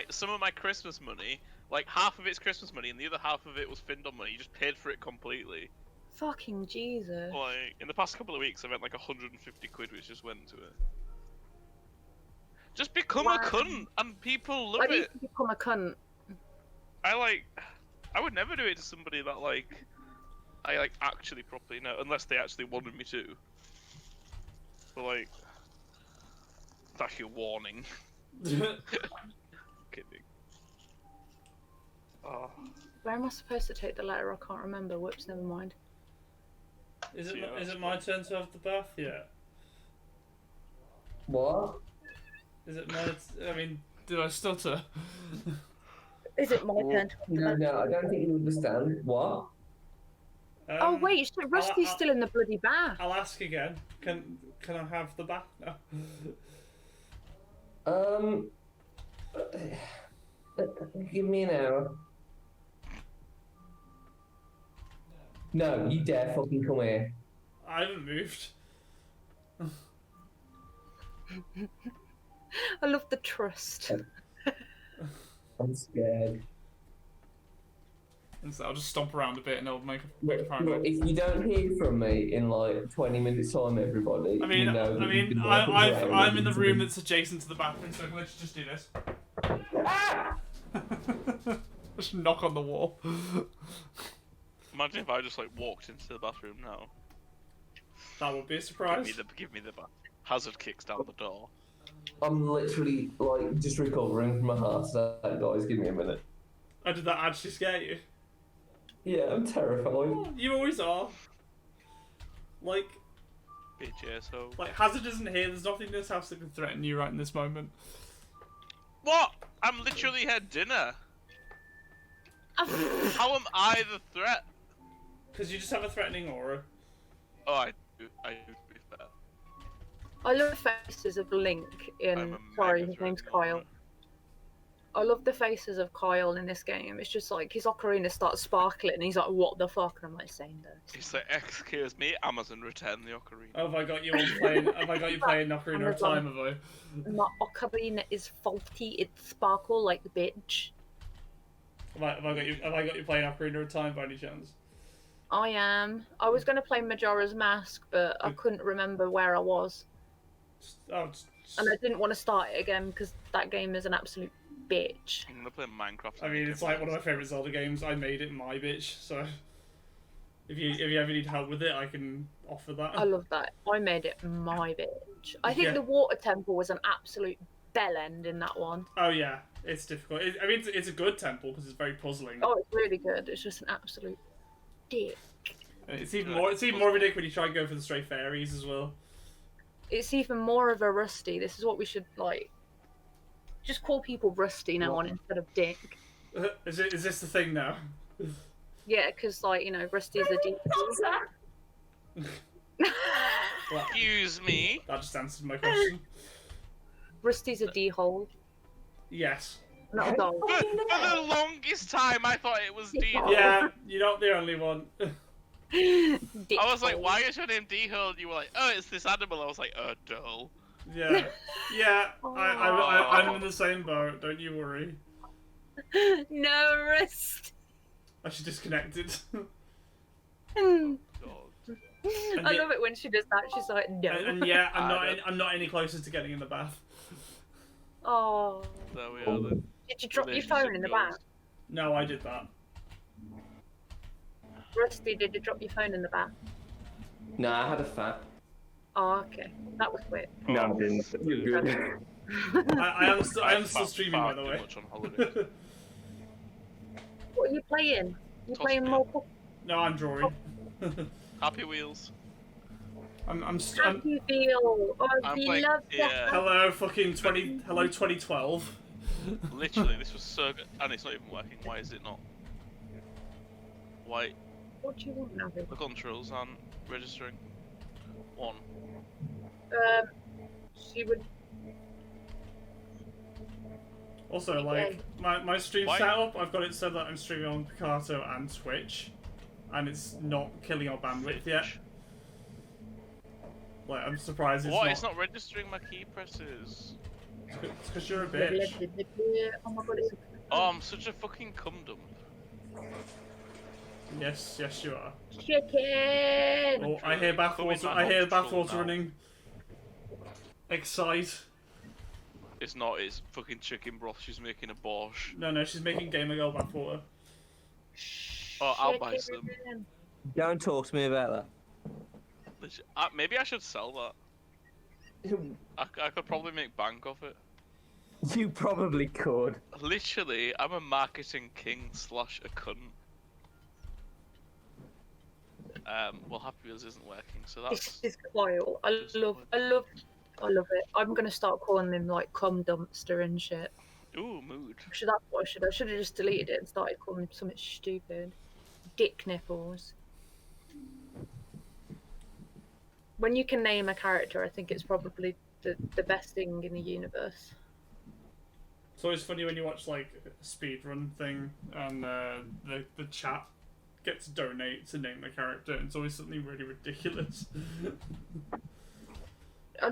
[SPEAKER 3] some of my Christmas money, like half of it's Christmas money and the other half of it was Findle money. You just paid for it completely.
[SPEAKER 4] Fucking Jesus.
[SPEAKER 3] Like in the past couple of weeks, I spent like 150 quid, which just went to it. Just become
[SPEAKER 4] Wow.
[SPEAKER 3] a cunt, and people love
[SPEAKER 4] Why do you
[SPEAKER 3] it.
[SPEAKER 4] become a cunt?
[SPEAKER 3] I would never do it to somebody that I actually properly know, unless they actually wanted me to. But like, that's your warning. Kidding. Oh.
[SPEAKER 4] Where am I supposed to take the letter? I can't remember. Whoops, never mind.
[SPEAKER 1] Is
[SPEAKER 3] Yeah,
[SPEAKER 1] it my turn to have the bath yet?
[SPEAKER 2] What?
[SPEAKER 1] Is it my? I mean, did I stutter?
[SPEAKER 4] Is it my turn to
[SPEAKER 2] No, I don't think you understand. What?
[SPEAKER 4] Oh wait, so Rusty's
[SPEAKER 1] I'll-
[SPEAKER 4] still in the bloody bath.
[SPEAKER 1] I'll ask again. Can I have the bath now?
[SPEAKER 2] Give me an hour. No, you dare fucking come here.
[SPEAKER 1] I haven't moved.
[SPEAKER 4] I love the trust.
[SPEAKER 2] I'm scared.
[SPEAKER 1] And so I'll just stomp around a bit and I'll make a
[SPEAKER 2] Look,
[SPEAKER 1] find
[SPEAKER 2] look, if you don't hear from me in like 20 minutes time, everybody,
[SPEAKER 1] I mean,
[SPEAKER 2] you know that you've been
[SPEAKER 1] I'm in the room
[SPEAKER 2] that's.
[SPEAKER 1] that's adjacent to the bathroom, so let's just do this. Just knock on the wall.
[SPEAKER 3] Imagine if I just like walked into the bathroom now.
[SPEAKER 1] That would be a surprise.
[SPEAKER 3] Give me the hazard kicks down the door.
[SPEAKER 2] I'm literally like just recovering from a heart attack, guys. Give me a minute.
[SPEAKER 1] Oh, did that actually scare you?
[SPEAKER 2] Yeah, I'm terrified.
[SPEAKER 1] Oh, you always are. Like,
[SPEAKER 3] Bitch asshole.
[SPEAKER 1] Hazard isn't here. There's nothing in this house that can threaten you right in this moment.
[SPEAKER 3] What? I'm literally had dinner. How am I the threat?
[SPEAKER 1] Because you just have a threatening aura.
[SPEAKER 3] Oh, I do. To be fair.
[SPEAKER 4] I love the faces of Link
[SPEAKER 3] I'm
[SPEAKER 4] in.
[SPEAKER 3] a
[SPEAKER 4] Sorry,
[SPEAKER 3] mega
[SPEAKER 4] his name's
[SPEAKER 3] threatening aura.
[SPEAKER 4] Kyle. I love the faces of Kyle in this game. It's just like his ocarina starts sparkling and he's like, what the fuck? And I'm like, same though.
[SPEAKER 3] He's like, excuse me, Amazon return the ocarina.
[SPEAKER 1] Oh, have I got you on playing? Have I got you playing Ocarina of Time? Have I?
[SPEAKER 4] My ocarina is faulty. It sparkle like the bitch.
[SPEAKER 1] Have I got you playing Ocarina of Time by any chance?
[SPEAKER 4] I am. I was going to play Majora's Mask, but I couldn't remember where I was.
[SPEAKER 1] Oh,
[SPEAKER 4] And I didn't want to start it again because that game is an absolute bitch.
[SPEAKER 3] I'm gonna play Minecraft.
[SPEAKER 1] I mean, it's like one of my favourite Zelda games. I made it my bitch, so if you ever need help with it, I can offer that.
[SPEAKER 4] I love that. I made it my bitch. I think
[SPEAKER 1] Yeah.
[SPEAKER 4] the water temple was an absolute bell end in that one.
[SPEAKER 1] Oh yeah, it's difficult. I mean, it's a good temple because it's very puzzling.
[SPEAKER 4] Oh, it's really good. It's just an absolute dick.
[SPEAKER 1] And it's even more ridiculous when you try and go for the stray fairies as well.
[SPEAKER 4] It's even more of a Rusty. This is what we should like. Just call people Rusty now on instead of Dick.
[SPEAKER 1] Is this the thing now?
[SPEAKER 4] Yeah, because like Rusty's a D.
[SPEAKER 1] Well,
[SPEAKER 3] Excuse me.
[SPEAKER 1] that just answered my question.
[SPEAKER 4] Rusty's a D hole,
[SPEAKER 1] Yes.
[SPEAKER 4] not a dog.
[SPEAKER 3] For the longest time, I thought it was D.
[SPEAKER 1] Yeah, you're not the only one.
[SPEAKER 4] Dick
[SPEAKER 3] I was like,
[SPEAKER 4] hole.
[SPEAKER 3] why is your name D-Hole? And you were like, oh, it's this animal. I was like, dull.
[SPEAKER 1] Yeah, yeah. I'm in the same boat. Don't you worry.
[SPEAKER 4] No, Rust.
[SPEAKER 1] I should disconnected.
[SPEAKER 4] I
[SPEAKER 3] God.
[SPEAKER 4] love it when she does that. She's like, no.
[SPEAKER 1] And yeah, I'm not any closer to getting in the bath.
[SPEAKER 4] Oh.
[SPEAKER 3] There we are then.
[SPEAKER 4] Did you drop your phone in the bath?
[SPEAKER 1] No, I did that.
[SPEAKER 4] Rusty, did you drop your phone in the bath?
[SPEAKER 2] No, I had a fat.
[SPEAKER 4] Oh, okay. That was quick.
[SPEAKER 2] No, I didn't. You're good.
[SPEAKER 1] I am still streaming, by the
[SPEAKER 3] Too
[SPEAKER 1] way.
[SPEAKER 3] much on holiday.
[SPEAKER 4] What are you playing? You
[SPEAKER 3] Toss
[SPEAKER 4] playing
[SPEAKER 3] me
[SPEAKER 4] more
[SPEAKER 1] No, I'm drawing.
[SPEAKER 3] Happy Wheels.
[SPEAKER 1] I'm
[SPEAKER 4] Happy Wheel? Oh,
[SPEAKER 3] I'm
[SPEAKER 4] we
[SPEAKER 3] playing-
[SPEAKER 4] love
[SPEAKER 3] yeah.
[SPEAKER 4] that.
[SPEAKER 1] hello, fucking 20. Hello, 2012.
[SPEAKER 3] Literally, this was so good. And it's not even working. Why is it not? Why?
[SPEAKER 4] What do you want now?
[SPEAKER 3] The controls aren't registering. One.
[SPEAKER 4] She would.
[SPEAKER 1] Also, like my stream
[SPEAKER 3] Why?
[SPEAKER 1] setup, I've got it so that I'm streaming on Picarto and Twitch, and it's not killing our bandwidth yet. Like, I'm surprised it's
[SPEAKER 3] What?
[SPEAKER 1] not.
[SPEAKER 3] It's not registering my key presses.
[SPEAKER 1] It's because you're a bitch.
[SPEAKER 4] Oh my god, it's.
[SPEAKER 3] Oh, I'm such a fucking cum dump.
[SPEAKER 1] Yes, yes, you are.
[SPEAKER 4] Chicken!
[SPEAKER 1] Oh, I hear bathwater. I hear bathwater
[SPEAKER 3] now.
[SPEAKER 1] running. Excite.
[SPEAKER 3] It's not. It's fucking chicken broth. She's making a borscht.
[SPEAKER 1] No, she's making Gamer Girl bathwater.
[SPEAKER 3] Oh, I'll buy some.
[SPEAKER 4] Chicken.
[SPEAKER 5] Don't talk to me about
[SPEAKER 3] Maybe I should sell that. I could probably make bank off it.
[SPEAKER 5] that. You probably could.
[SPEAKER 3] Literally, I'm a marketing king / a cunt. Well, Happy Wheels isn't working, so
[SPEAKER 4] This
[SPEAKER 3] that's.
[SPEAKER 4] is Kyle. I love it. I'm gonna start calling him like cum dumpster and shit.
[SPEAKER 3] Ooh, mood.
[SPEAKER 4] That's what I should. I should have just deleted it and started calling him something stupid. Dick nipples. When you can name a character, I think it's probably the best thing in the universe.
[SPEAKER 1] It's always funny when you watch like a speedrun thing and the chat gets to donate to name the character, and it's always something really ridiculous.
[SPEAKER 4] I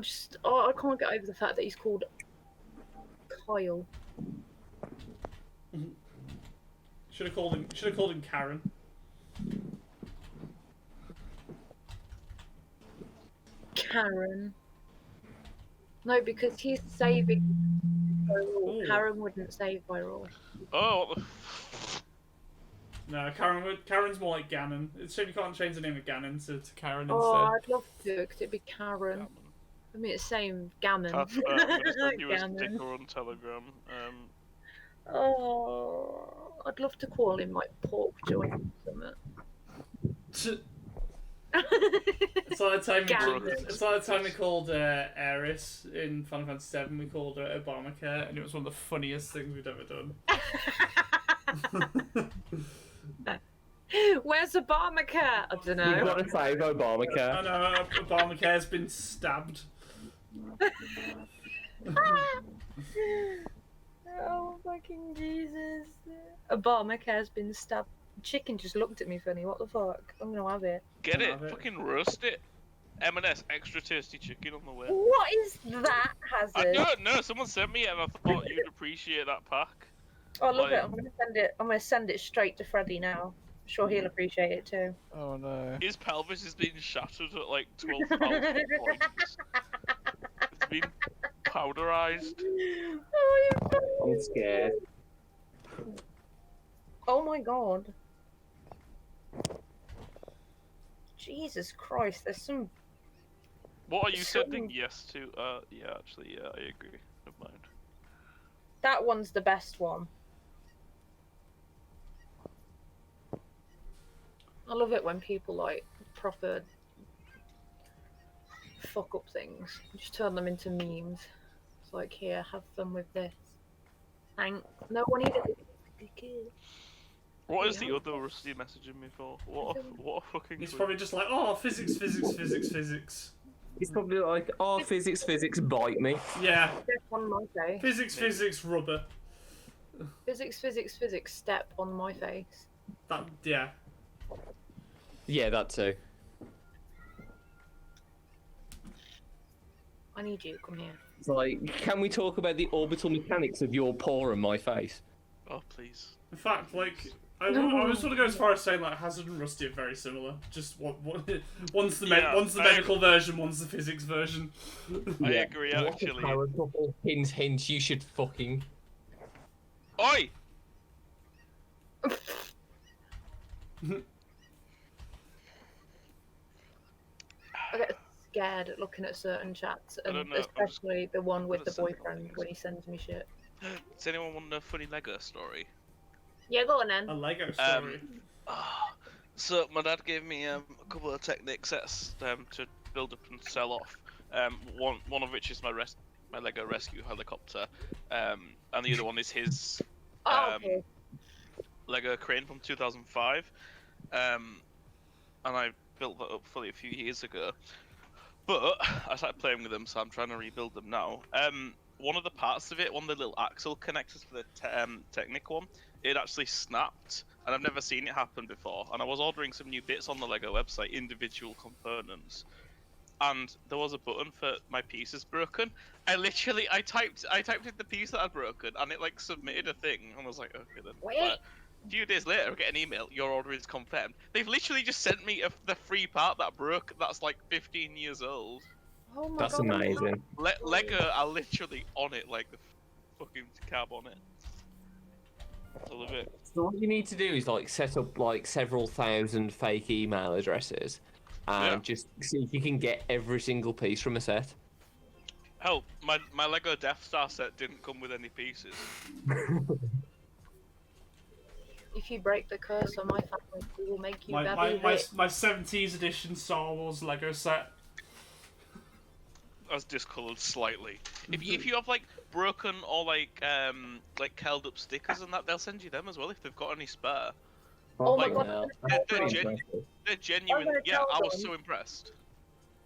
[SPEAKER 4] can't get over the fact that he's called Kyle.
[SPEAKER 1] Should have called him Karen.
[SPEAKER 4] Karen. No, because he's saving Viral.
[SPEAKER 1] Ooh.
[SPEAKER 4] Karen wouldn't save Viral.
[SPEAKER 3] Oh, what the.
[SPEAKER 1] No, Karen's more like Ganon. It's a shame you can't change the name of Ganon to Karen
[SPEAKER 4] Oh,
[SPEAKER 1] instead.
[SPEAKER 4] I'd love to, because it'd be Karen. I mean, it's same Gammon.
[SPEAKER 3] I'm gonna send you a
[SPEAKER 4] Gammon.
[SPEAKER 3] sticker on Telegram.
[SPEAKER 4] Oh, I'd love to call him like Pork Joint or something.
[SPEAKER 1] It's like the time
[SPEAKER 4] Ganon.
[SPEAKER 1] it's like the time we called Eris in Final Fantasy VII. We called her Obamacare, and it was one of the funniest things we'd ever done.
[SPEAKER 4] Where's Obamacare? I don't
[SPEAKER 2] You've
[SPEAKER 4] know.
[SPEAKER 2] got to save Obamacare.
[SPEAKER 1] I know Obamacare's been stabbed.
[SPEAKER 4] Oh fucking Jesus! Obamacare's been stabbed. Chicken just looked at me funny. What the fuck? I'm gonna have it.
[SPEAKER 3] Get
[SPEAKER 1] I'll
[SPEAKER 3] it?
[SPEAKER 1] have it.
[SPEAKER 3] Fucking roast it. M&S extra tasty chicken on the way.
[SPEAKER 4] What is that,
[SPEAKER 3] I
[SPEAKER 4] Hazard?
[SPEAKER 3] don't know. Someone sent me it, and I thought you'd appreciate that pack.
[SPEAKER 4] Oh, I love
[SPEAKER 3] Like-
[SPEAKER 4] it. I'm gonna send it straight to Freddie now. I'm sure he'll appreciate it too.
[SPEAKER 5] Oh no.
[SPEAKER 3] His pelvis is being shattered at like 12,000 points. It's been powderized.
[SPEAKER 4] Oh,
[SPEAKER 2] I'm scared.
[SPEAKER 4] oh my god. Jesus Christ, there's some.
[SPEAKER 3] What are you
[SPEAKER 4] So-
[SPEAKER 3] sending yes to? Yeah, actually, yeah, I agree. Never mind.
[SPEAKER 4] That one's the best one. I love it when people like proper fuck up things. Just turn them into memes. It's like, here, have fun with this. Thanks. No one even.
[SPEAKER 3] What is the other Rusty messaging me for? What a fucking.
[SPEAKER 1] He's
[SPEAKER 3] clue.
[SPEAKER 1] probably just like, oh, physics.
[SPEAKER 2] It's probably like, oh, physics, bite me.
[SPEAKER 1] Yeah,
[SPEAKER 4] Step on my face.
[SPEAKER 1] physics, rubber.
[SPEAKER 4] Physics, step on my face.
[SPEAKER 1] That, yeah.
[SPEAKER 2] Yeah, that too.
[SPEAKER 4] I need you, come here.
[SPEAKER 2] It's like, can we talk about the orbital mechanics of your paw and my face?
[SPEAKER 3] Oh please.
[SPEAKER 1] In fact, like, I was sort of go as far as saying like Hazard and Rusty are very similar. Just one's the
[SPEAKER 3] Yeah,
[SPEAKER 1] one's the medical version, one's the physics version.
[SPEAKER 3] I agree
[SPEAKER 2] What a
[SPEAKER 3] actually.
[SPEAKER 2] power couple. Hint, you should fucking...
[SPEAKER 3] Oi!
[SPEAKER 4] I get scared at looking at certain chats,
[SPEAKER 3] I
[SPEAKER 4] and
[SPEAKER 3] don't know, I'm just
[SPEAKER 4] especially the one with
[SPEAKER 3] gonna
[SPEAKER 4] the
[SPEAKER 3] send it
[SPEAKER 4] boyfriend
[SPEAKER 3] things.
[SPEAKER 4] when he sends me shit.
[SPEAKER 3] Does anyone want a funny Lego story?
[SPEAKER 4] Yeah, go on then.
[SPEAKER 1] A Lego story.
[SPEAKER 3] So my dad gave me a couple of Technic sets to build up and sell off. One of which is my Lego rescue helicopter, and the other one is his
[SPEAKER 4] Okay.
[SPEAKER 3] Lego crane from 2005. And I built that up fully a few years ago. But I started playing with them, so I'm trying to rebuild them now. One of the parts of it, one of the little axle connectors for the Technic one, it actually snapped, and I've never seen it happen before. And I was ordering some new bits on the Lego website, individual components, and there was a button for my pieces broken. I typed in the piece that I'd broken, and it like submitted a thing, and I was like, okay then.
[SPEAKER 4] Wait.
[SPEAKER 3] But a few days later, I get an email, your order is confirmed. They've literally just sent me the free part that broke that's like 15 years old.
[SPEAKER 4] Oh my
[SPEAKER 2] That's
[SPEAKER 4] god.
[SPEAKER 2] amazing.
[SPEAKER 3] Lego are literally on it, like the fucking cab on it. I love it.
[SPEAKER 2] So what you need to do is like set up like several thousand fake email addresses, and just see if you can get every single piece from a set.
[SPEAKER 3] Hell, my Lego Death Star set didn't come with any pieces.
[SPEAKER 4] If you break the curse on my family, we will make you
[SPEAKER 1] My
[SPEAKER 4] very rich.
[SPEAKER 1] 70s edition Star Wars Lego set.
[SPEAKER 3] As discoloured slightly. If you have like broken or like curled up stickers and that, they'll send you them as well if they've got any spare.
[SPEAKER 4] Oh my
[SPEAKER 3] Like,
[SPEAKER 4] god.
[SPEAKER 3] they're genuine.
[SPEAKER 4] gonna
[SPEAKER 3] Yeah,
[SPEAKER 4] tell
[SPEAKER 3] I was
[SPEAKER 4] them.
[SPEAKER 3] so impressed.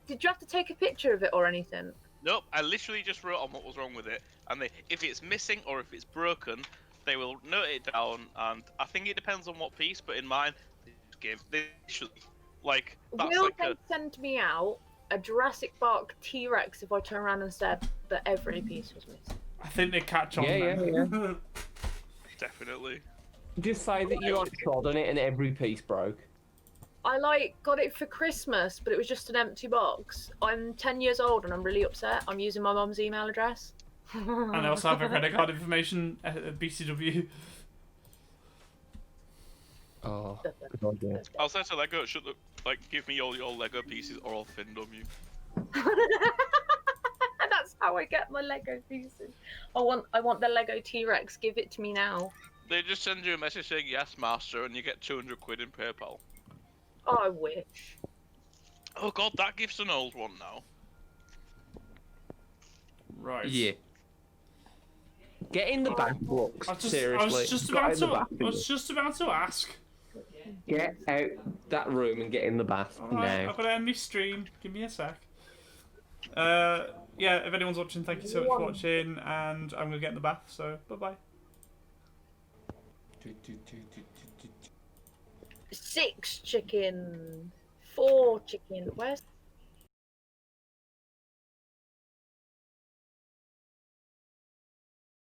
[SPEAKER 4] Did you have to take a picture of it or anything?
[SPEAKER 3] Nope, I literally just wrote on what was wrong with it, and if it's missing or if it's broken, they will note it down. And I think it depends on what piece, but in mine, they should like that's
[SPEAKER 4] Will
[SPEAKER 3] like
[SPEAKER 4] they send me out a Jurassic Park T-Rex if I turn around and said that every piece was missing?
[SPEAKER 1] I think they catch on.
[SPEAKER 2] Yeah,
[SPEAKER 1] then.
[SPEAKER 3] definitely.
[SPEAKER 2] Just say that you like trod on it and every piece broke.
[SPEAKER 4] I like got it for Christmas, but it was just an empty box. I'm 10 years old and I'm really upset. I'm using my mum's email address.
[SPEAKER 1] And I also have a credit card information at BCW.
[SPEAKER 2] Oh, good idea.
[SPEAKER 3] I'll say to Lego, it should look like give me all your Lego pieces or I'll findom you.
[SPEAKER 4] That's how I get my Lego pieces. I want the Lego T-Rex. Give it to me now.
[SPEAKER 3] They just send you a message saying yes, master, and you get 200 quid in PayPal.
[SPEAKER 4] Oh, I wish.
[SPEAKER 3] Oh god, that gives an old one now.
[SPEAKER 1] Right.
[SPEAKER 2] Yeah. Get in the bath, Flux. Seriously.
[SPEAKER 1] I was just about to ask.
[SPEAKER 2] Get out that room and get in the bath
[SPEAKER 1] Alright,
[SPEAKER 2] now.
[SPEAKER 1] I've got to end this stream. Give me a sec. Yeah, if anyone's watching, thank you so much for watching, and I'm gonna get in the bath. So bye bye.
[SPEAKER 4] 6 chicken. 4 chicken. Where's